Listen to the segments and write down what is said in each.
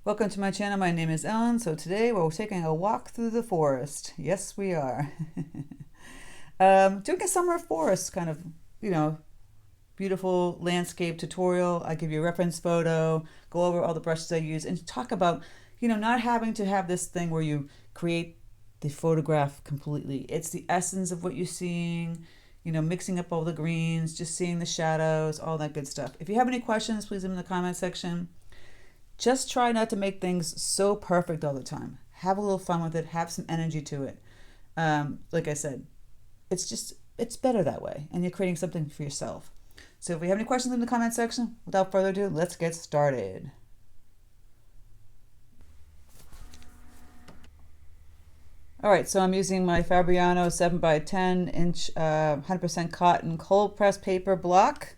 Welcome to my channel. My name is Ellen. So today we're taking a walk through the forest. Yes, we are. Doing a summer forest kind of, beautiful landscape tutorial. I give you a reference photo, go over all the brushes I use, and talk about, not having to have this thing where you create the photograph completely. It's the essence of what you're seeing, mixing up all the greens, just seeing the shadows, all that good stuff. If you have any questions, please leave them in the comment section. Just try not to make things so perfect all the time. Have a little fun with it. Have some energy to it. Like I said, it's better that way. And you're creating something for yourself. So if we have any questions in the comment section, without further ado, let's get started. All right, so I'm using my Fabriano 7x10" 100% cotton cold press paper block.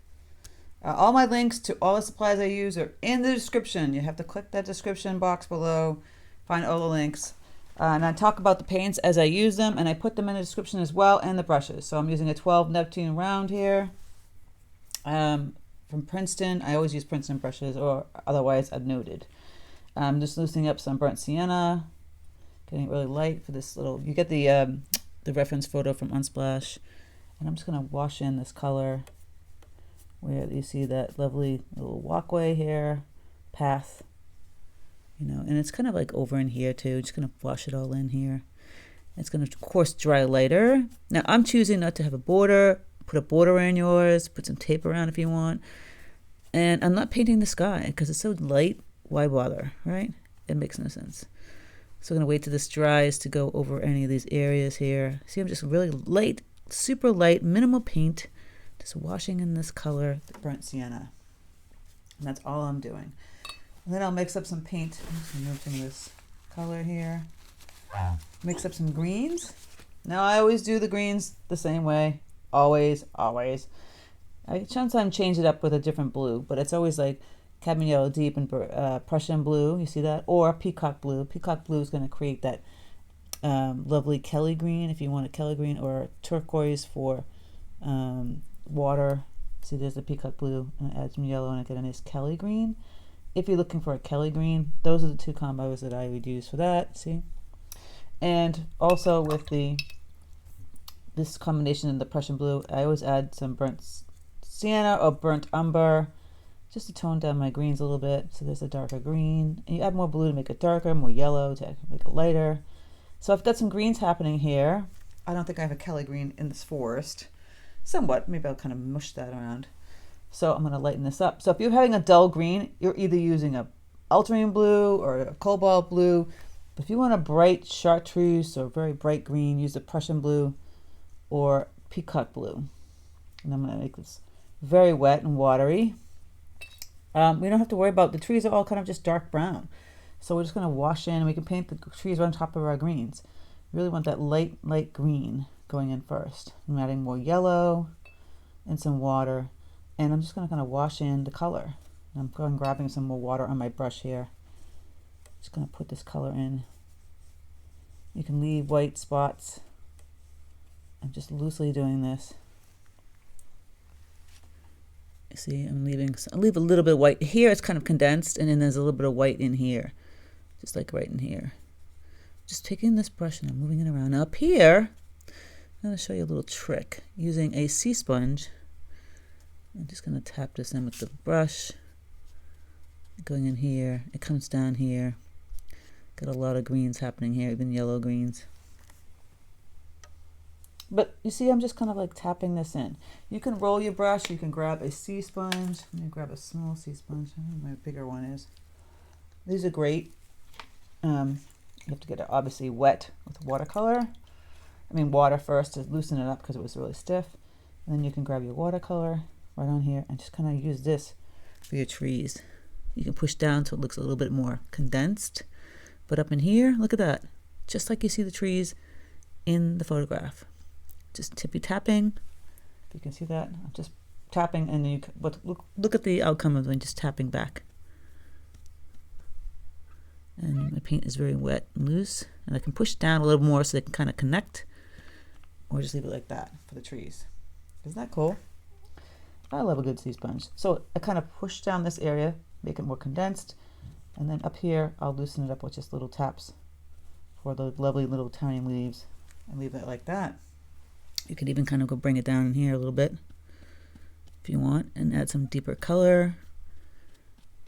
All my links to all the supplies I use are in the description. You have to click that description box below, find all the links. And I talk about the paints as I use them, and I put them in the description as well, and the brushes. So I'm using a 12 Neptune round here from Princeton. I always use Princeton brushes, or otherwise I've noted. I'm just loosening up some burnt sienna, getting it really light for this little, you get the reference photo from Unsplash. And I'm just gonna wash in this color where you see that lovely little walkway here, path, and it's kind of like over in here too. Just gonna wash it all in here. It's gonna, of course, dry lighter. Now I'm choosing not to have a border. Put a border in yours, put some tape around if you want. And I'm not painting the sky because it's so light. Why bother, right? It makes no sense. So I'm gonna wait till this dries to go over any of these areas here. See, I'm just really light, super light, minimal paint. Just washing in this color, the burnt sienna. And that's all I'm doing. And then I'll mix up some paint. I'm just remove some of this color here. Mix up some greens. Now I always do the greens the same way. Always, always. I sometimes change it up with a different blue, but it's always like cadmium yellow deep and Prussian blue. You see that? Or peacock blue. Peacock blue is going to create that lovely Kelly green if you want a Kelly green, or turquoise for water. See, there's the peacock blue, and I add some yellow and I get a nice Kelly green. If you're looking for a Kelly green, those are the two combos that I would use for that. See, and also with this combination in the Prussian blue, I always add some burnt sienna or burnt umber just to tone down my greens a little bit. So there's a darker green, and you add more blue to make it darker, more yellow to make it lighter. So I've got some greens happening here. I don't think I have a Kelly green in this forest. Somewhat, maybe I'll kind of mush that around. So I'm going to lighten this up. So if you're having a dull green, you're either using a ultramarine blue or a cobalt blue. But if you want a bright chartreuse or very bright green, use a Prussian blue or peacock blue. And I'm going to make this very wet and watery. We don't have to worry about, the trees are all kind of just dark brown. So we're just going to wash in, and we can paint the trees on top of our greens. We really want that light green going in first. I'm adding more yellow and some water, and I'm just going to kind of wash in the color. And I'm grabbing some more water on my brush here. Just going to put this color in. You can leave white spots. I'm just loosely doing this. You see, I leave a little bit of white here. It's kind of condensed, and then there's a little bit of white in here, just like right in here. Just taking this brush and I'm moving it around. Now up here, I'm going to show you a little trick using a sea sponge. I'm just going to tap this in with the brush. Going in here, it comes down here. Got a lot of greens happening here, even yellow greens. But you see, I'm just kind of like tapping this in. You can roll your brush, you can grab a sea sponge. Let me grab a small sea sponge. I don't know where my bigger one is. These are great. You have to get it obviously wet with watercolor. I mean water first to loosen it up because it was really stiff. And then you can grab your watercolor right on here and just kind of use this for your trees. You can push down so it looks a little bit more condensed. But up in here, look at that. Just like you see the trees in the photograph. Just tippy tapping. If you can see that, I'm just tapping, and you. But look at the outcome of when just tapping back. And my paint is very wet and loose, and I can push down a little more so they can kind of connect, or just leave it like that for the trees. Isn't that cool? I love a good sea sponge. So I kind of push down this area, make it more condensed, And then up here, I'll loosen it up with just little taps for the lovely little tiny leaves and leave it like that. You could even kind of go bring it down in here a little bit if you want and add some deeper color.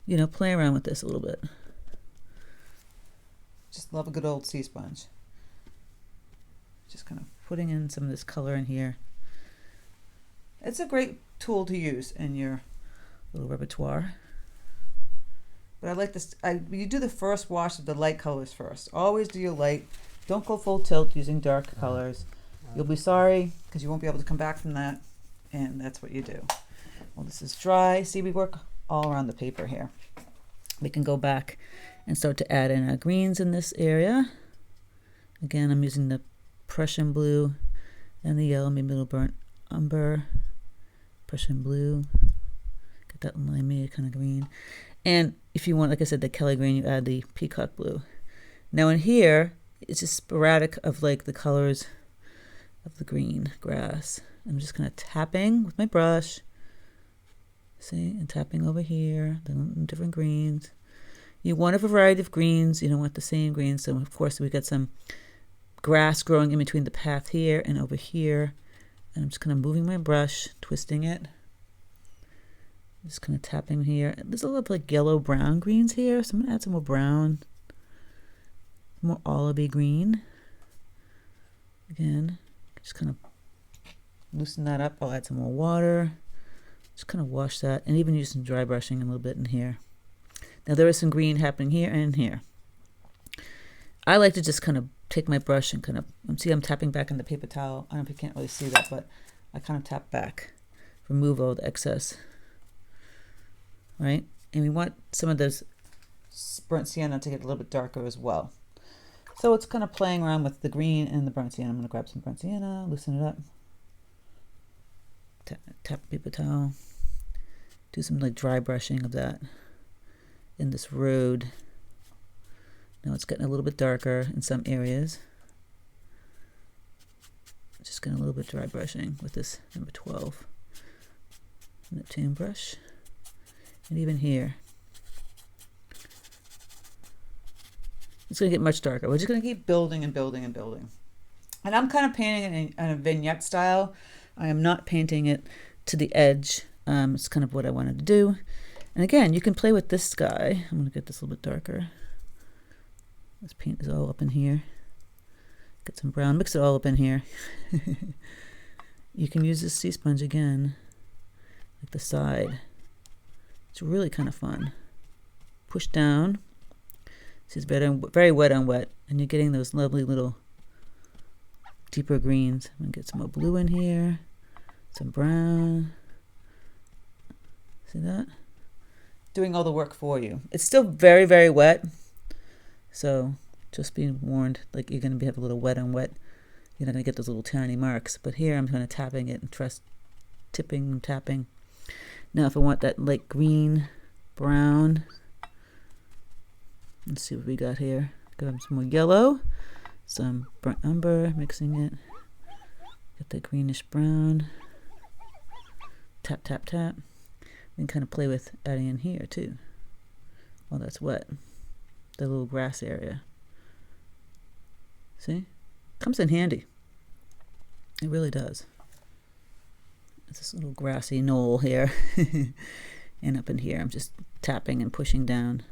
You know, play around with this a little bit. Just love a good old sea sponge. Just kind of putting in some of this color in here. It's a great tool to use in your little repertoire. But I like this. You do the first wash of the light colors first. Always do your light. Don't go full tilt using dark colors. You'll be sorry because you won't be able to come back from that. And that's what you do. Well, this is dry. See, we work all around the paper here. We can go back and start to add in our greens in this area. Again, I'm using the Prussian blue and the yellow, maybe a little burnt umber, Prussian blue. Get that limey kind of green. And if you want, like I said, the Kelly green, you add the peacock blue. Now in here, it's just sporadic of like the colors of the green grass. I'm just kind of tapping with my brush. See, and tapping over here, the different greens. You want a variety of greens. You don't want the same greens. So of course we got some grass growing in between the path here and over here. And I'm just kind of moving my brush, twisting it. Just kind of tapping here. There's a little of like yellow brown greens here. So I'm going to add some more brown, more olivey green. Again, just kind of loosen that up. I'll add some more water. Just kind of wash that and even use some dry brushing a little bit in here. Now there is some green happening here and here. I like to just kind of take my brush and kind of, see I'm tapping back on the paper towel. I don't know if you can't really see that, but I kind of tap back, remove all the excess, right? And we want some of this burnt sienna to get a little bit darker as well. So it's kind of playing around with the green and the burnt sienna. I'm going to grab some burnt sienna, loosen it up, tap paper towel, do some like dry brushing of that in this road. Now it's getting a little bit darker in some areas. Just getting a little bit dry brushing with this number 12 Neptune brush. And even here. It's going to get much darker. We're just going to keep building and building and building. And I'm kind of painting it in a vignette style. I am not painting it to the edge. It's kind of what I wanted to do. And again, you can play with this guy. I'm going to get this a little bit darker. This paint is all up in here. Get some brown, mix it all up in here. You can use this sea sponge again, like the side. It's really kind of fun. Push down. See, it's very wet on wet. And you're getting those lovely little deeper greens. I'm going to get some more blue in here. Some brown. See that? Doing all the work for you. It's still very, very wet. So just being warned, like you're going to have a little wet on wet. You're not going to get those little tiny marks. But here I'm kind of tapping it and tipping and tapping. Now if I want that light green, brown, let's see what we got here. Got some more yellow, some burnt umber, mixing it. Got that greenish brown. Tap, tap, tap. We can kind of play with adding in here too. While that's wet. The little grass area. See? Comes in handy. It really does. It's this little grassy knoll here. And up in here, I'm just tapping and pushing down.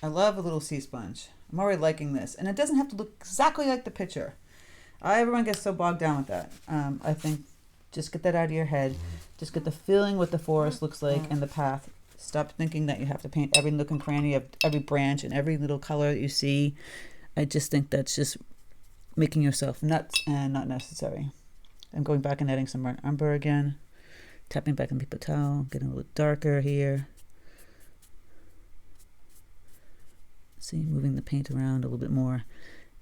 I love a little sea sponge. I'm already liking this. And it doesn't have to look exactly like the picture. Everyone gets so bogged down with that. I think just get that out of your head. Just get the feeling what the forest looks like and the path. Stop thinking that you have to paint every nook and cranny of every branch and every little color that you see. I just think that's just making yourself nuts and not necessary. I'm going back and adding some burnt umber again. Tapping back on paper towel. Getting a little darker here. See, moving the paint around a little bit more.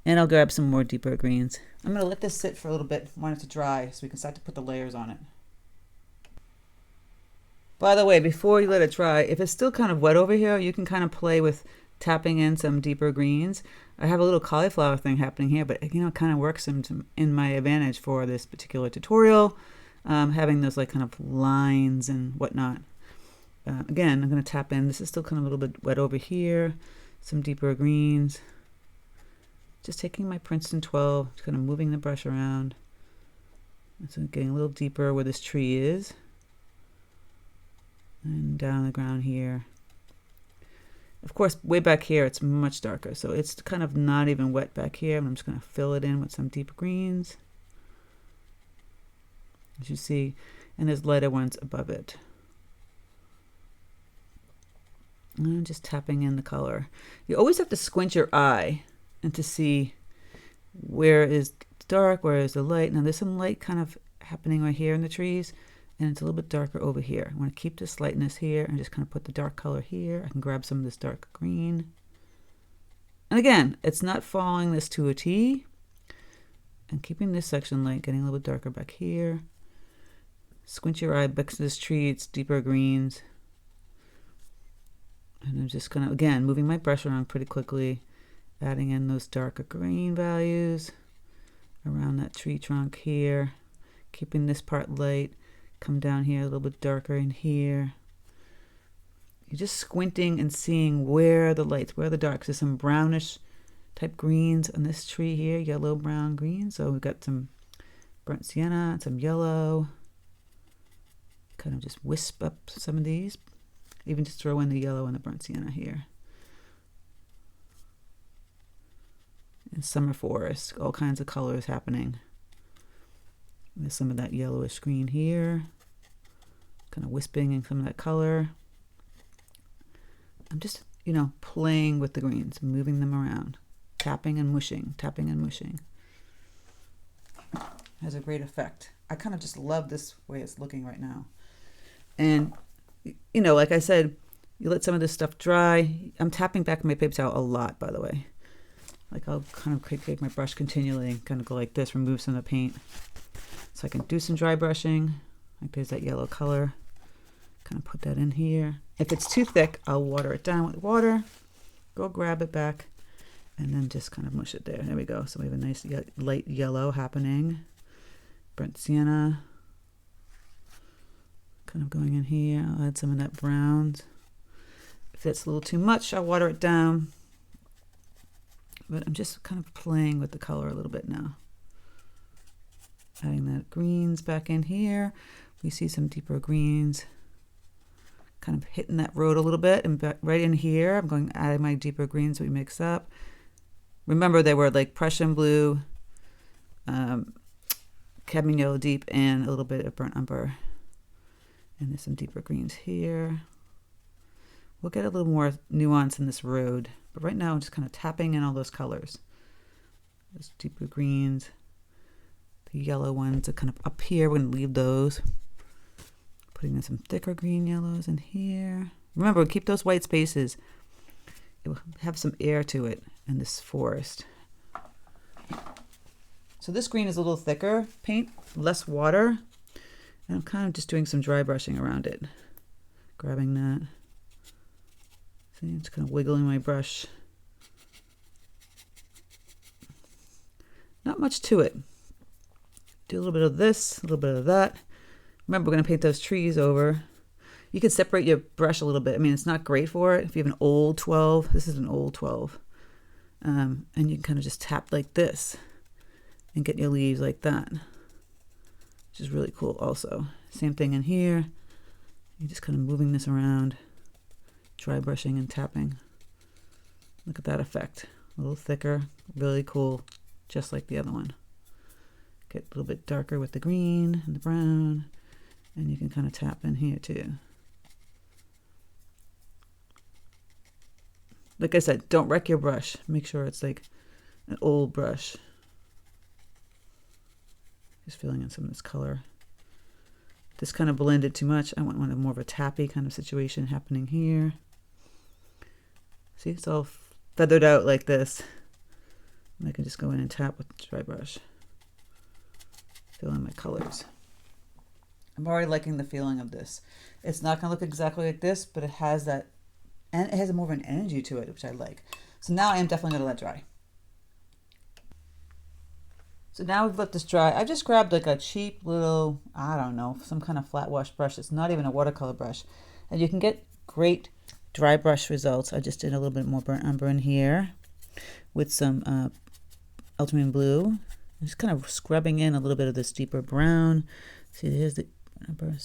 And I'll grab some more deeper greens. I'm going to let this sit for a little bit. Want it to dry so we can start to put the layers on it. By the way, before you let it dry, if it's still kind of wet over here, you can kind of play with tapping in some deeper greens. I have a little cauliflower thing happening here, but you know, it kind of works in my advantage for this particular tutorial, having those like kind of lines and whatnot. Again, I'm going to tap in. This is still kind of a little bit wet over here. Some deeper greens. Just taking my Princeton 12, just kind of moving the brush around. And so getting a little deeper where this tree is. And down the ground here. Of course, way back here, it's much darker. So it's kind of not even wet back here. I'm just going to fill it in with some deep greens. As you see, and there's lighter ones above it. And I'm just tapping in the color. You always have to squint your eye and to see where is dark, where is the light. Now there's some light kind of happening right here in the trees, and it's a little bit darker over here. I want to keep this lightness here and just kind of put the dark color here. I can grab some of this dark green. And again, it's not following this to a T. And keeping this section light, getting a little bit darker back here. Squint your eye back to this tree, it's deeper greens. And I'm just kind of, again, moving my brush around pretty quickly, adding in those darker green values around that tree trunk here, keeping this part light, come down here a little bit darker in here. You're just squinting and seeing where the lights, where the darks. There's some brownish type greens on this tree here, yellow, brown, green. So we've got some burnt sienna and some yellow. Kind of just wisp up some of these. Even just throw in the yellow and the burnt sienna here. And summer forest, all kinds of colors happening. There's some of that yellowish green here. Kind of wisping in some of that color. I'm just, you know, playing with the greens, moving them around. Tapping and mushing, tapping and mushing. Has a great effect. I kind of just love this way it's looking right now. And, you know, like I said, you let some of this stuff dry. I'm tapping back my paper towel a lot, by the way. Like I'll kind of take my brush continually and kind of go like this, remove some of the paint. So I can do some dry brushing. Like there's that yellow color. Kind of put that in here. If it's too thick, I'll water it down with water. Go grab it back. And then just kind of mush it there. There we go. So we have a nice light yellow happening. Burnt sienna. Kind of going in here. I'll add some of that browns. If that's a little too much, I'll water it down. But I'm just kind of playing with the color a little bit now. Adding that greens back in here. We see some deeper greens. Kind of hitting that road a little bit. And back right in here, I'm going adding my deeper greens we mix up. Remember, they were like Prussian blue, cadmium yellow deep, and a little bit of burnt umber. And there's some deeper greens here. We'll get a little more nuance in this road. But right now, I'm just kind of tapping in all those colors. Those deeper greens. The yellow ones are kind of up here. We're going to leave those. Putting in some thicker green yellows in here. Remember, keep those white spaces. It will have some air to it in this forest. So this green is a little thicker paint, less water. And I'm kind of just doing some dry brushing around it. Grabbing that. See, I'm just kind of wiggling my brush. Not much to it. Do a little bit of this, a little bit of that. Remember, we're going to paint those trees over. You can separate your brush a little bit. I mean, it's not great for it. If you have an old 12, this is an old 12. And you can kind of just tap like this and get your leaves like that, which is really cool also. Same thing in here. You're just kind of moving this around, dry brushing and tapping. Look at that effect. A little thicker, really cool, just like the other one. Get a little bit darker with the green and the brown, and you can kind of tap in here too. Like I said, don't wreck your brush. Make sure it's like an old brush. Just filling in some of this color. This kind of blended too much. I want one of more of a tappy kind of situation happening here. See, it's all feathered out like this. And I can just go in and tap with the dry brush. Fill in my colors. I'm already liking the feeling of this. It's not going to look exactly like this, but it has that, and it has more of an energy to it, which I like. So now I am definitely going to let dry. So now we've let this dry. I just grabbed like a cheap little, I don't know, some kind of flat wash brush. It's not even a watercolor brush. And you can get great dry brush results. I just did a little bit more burnt umber in here with some ultramarine blue. I'm just kind of scrubbing in a little bit of this deeper brown. See, here's the umber,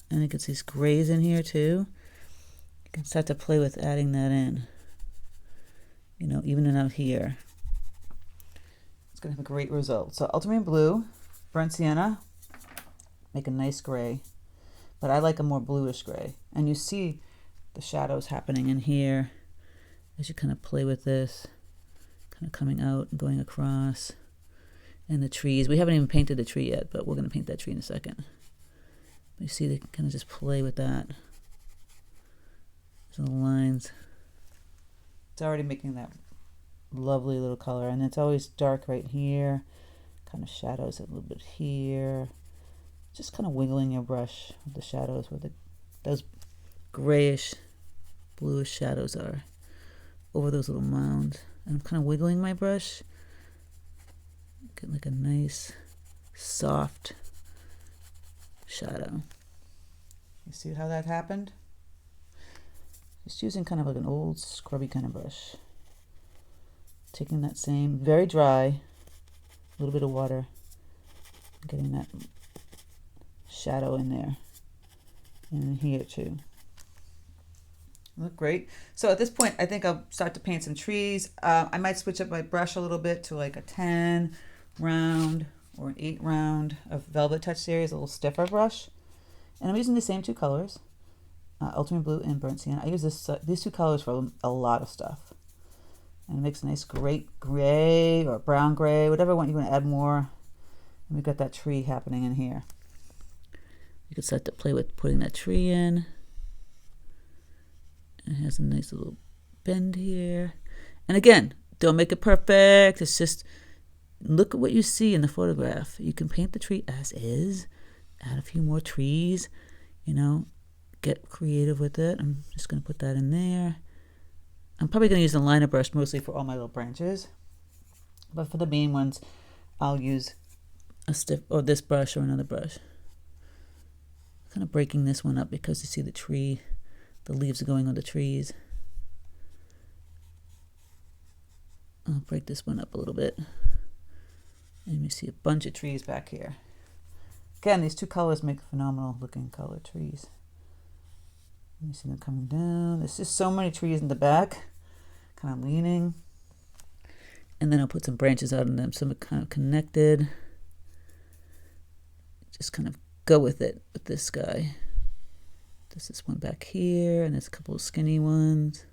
and it gets these grays in here too. You can start to play with adding that in. You know, evening out here. It's going to have a great result. So ultramarine blue, burnt sienna, make a nice gray. But I like a more bluish gray. And you see the shadows happening in here as you kind of play with this, kind of coming out and going across. And the trees. We haven't even painted the tree yet, but we're going to paint that tree in a second. You see they kind of just play with that. So the lines. It's already making that lovely little color, and it's always dark right here, kind of shadows a little bit here, just kind of wiggling your brush with the shadows where those grayish bluish shadows are over those little mounds. And I'm kind of wiggling my brush, get like a nice soft shadow. You see how that happened? Just using kind of like an old scrubby kind of brush. Taking that same, very dry, a little bit of water, getting that shadow in there. And in here too. Look great. So at this point, I think I'll start to paint some trees. I might switch up my brush a little bit to like a 10 round or an 8 round of Velvet Touch series, a little stiffer brush. And I'm using the same two colors. Ultramarine blue and burnt sienna. I use these two colors for a lot of stuff. And it makes a nice great gray or brown gray, whatever one you want to add more. And we've got that tree happening in here. You can start to play with putting that tree in. It has a nice little bend here. And again, don't make it perfect. It's just look at what you see in the photograph. You can paint the tree as is. Add a few more trees, you know. Get creative with it. I'm just going to put that in there. I'm probably going to use a liner brush mostly for all my little branches. But for the main ones, I'll use a stiff, or this brush or another brush. Kind of breaking this one up because you see the tree, the leaves are going on the trees. I'll break this one up a little bit. And you see a bunch of trees back here. Again, these two colors make phenomenal looking color trees. You see them coming down. There's just so many trees in the back, kind of leaning. And then I'll put some branches out on them, some are kind of connected. Just kind of go with it with this guy. There's this one back here, and there's a couple of skinny ones.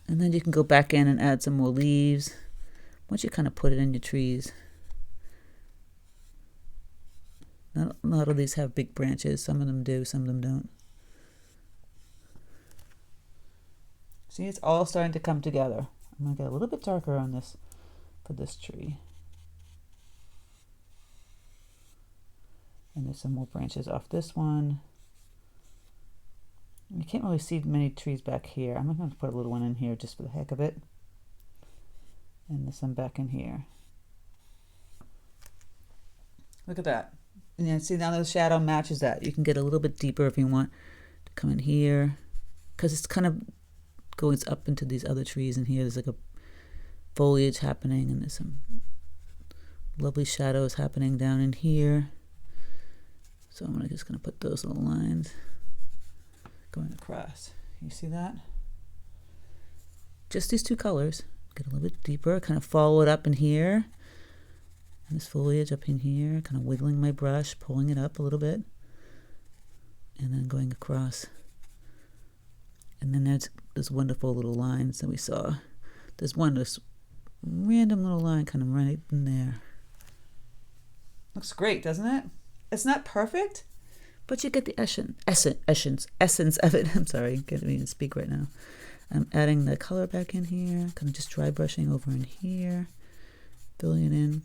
And then you can go back in and add some more leaves once you kind of put it in your trees. Not a lot of these have big branches. Some of them do, some of them don't. See, it's all starting to come together. I'm going to get a little bit darker on this for this tree. And there's some more branches off this one. You can't really see many trees back here. I'm going to put a little one in here just for the heck of it. And there's some back in here. Look at that. And you see now the shadow matches that. You can get a little bit deeper if you want to come in here. Because it's kind of goes up into these other trees in here. There's like a foliage happening and there's some lovely shadows happening down in here. So I'm just going to put those little lines going across. You see that? Just these two colors. Get a little bit deeper, kind of follow it up in here. And this foliage up in here, kind of wiggling my brush, pulling it up a little bit. And then going across. And then there's those wonderful little lines that we saw. There's this random little line kind of right in there. Looks great, doesn't it? It's not perfect, but you get the essence of it. I'm sorry, I can't even speak right now. I'm adding the color back in here, kind of just dry brushing over in here, filling it in.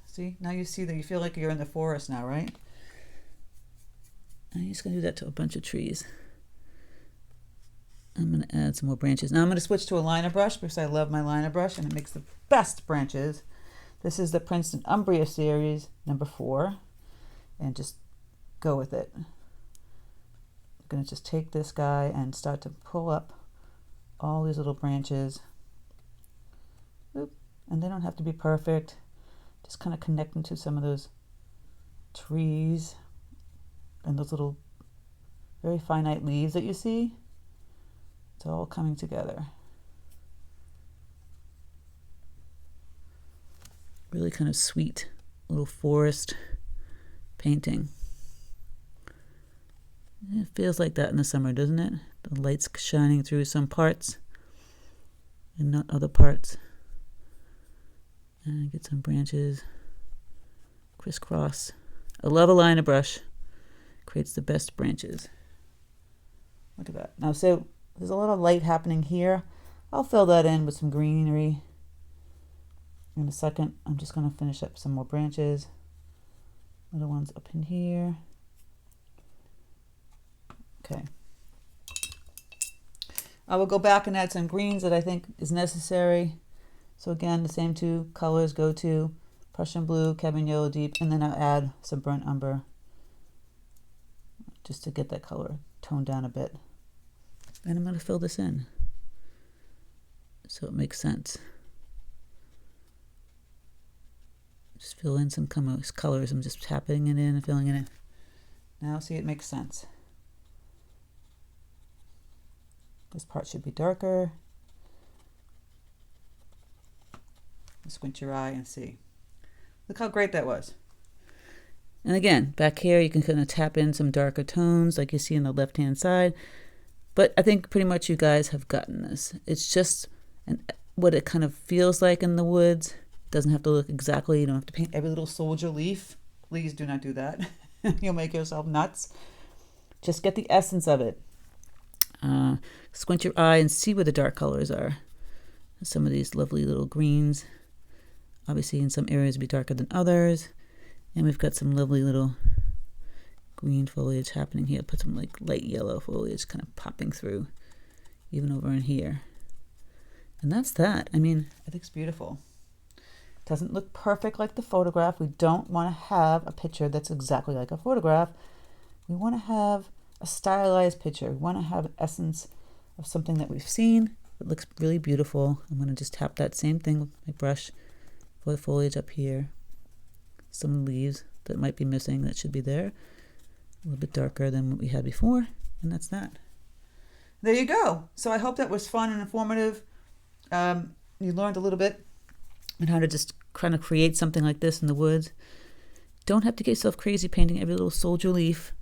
See, now you see that you feel like you're in the forest now, right? I'm just going to do that to a bunch of trees. I'm going to add some more branches. Now I'm going to switch to a liner brush because I love my liner brush and it makes the best branches. This is the Princeton Umbria series, number 4, and just go with it. I'm going to just take this guy and start to pull up all these little branches. Oop. And they don't have to be perfect. Just kind of connecting to some of those trees and those little very finite leaves that you see. It's all coming together. Really kind of sweet little forest painting. It feels like that in the summer, doesn't it? The light's shining through some parts and not other parts. And get some branches, crisscross. I love a liner brush. Creates the best branches. Look at that. Now, so there's a lot of light happening here. I'll fill that in with some greenery. In a second, I'm just going to finish up some more branches. Little ones up in here. Okay. I will go back and add some greens that I think is necessary. So again, the same 2 colors go to Prussian blue, cadmium yellow deep, and then I'll add some burnt umber just to get that color toned down a bit. And I'm going to fill this in so it makes sense. Just fill in some colors. I'm just tapping it in and filling it in. Now see, it makes sense. This part should be darker. Squint your eye and see. Look how great that was. And again, back here you can kind of tap in some darker tones like you see on the left-hand side. But I think pretty much you guys have gotten this. It's just what it kind of feels like in the woods. Doesn't have to look exactly, you don't have to paint every little soldier leaf. Please do not do that. You'll make yourself nuts. Just get the essence of it. Squint your eye and see where the dark colors are. Some of these lovely little greens. Obviously in some areas be darker than others. And we've got some lovely little green foliage happening here. Put some like light yellow foliage kind of popping through even over in here. And that's that. I mean, I think it's beautiful. Doesn't look perfect like the photograph. We don't want to have a picture that's exactly like a photograph. We want to have a stylized picture. We want to have an essence of something that we've seen. It looks really beautiful. I'm going to just tap that same thing with my brush for the foliage up here. Some leaves that might be missing that should be there. A little bit darker than what we had before. And that's that. There you go. So I hope that was fun and informative. You learned a little bit on how to just kind of create something like this in the woods. Don't have to get yourself crazy painting every little soldier leaf.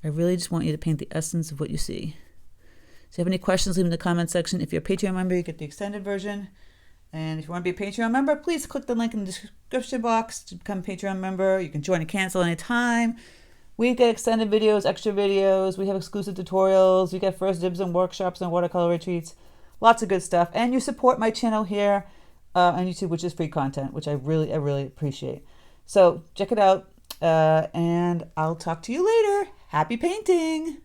I really just want you to paint the essence of what you see. So if you have any questions, leave them in the comment section. If you're a Patreon member, you get the extended version. And if you want to be a Patreon member, please click the link in the description box to become a Patreon member. You can join and cancel anytime. We get extended videos, extra videos. We have exclusive tutorials. You get first dibs and workshops and watercolor retreats. Lots of good stuff. And you support my channel here on YouTube, which is free content, which I really appreciate. So check it out. And I'll talk to you later. Happy painting!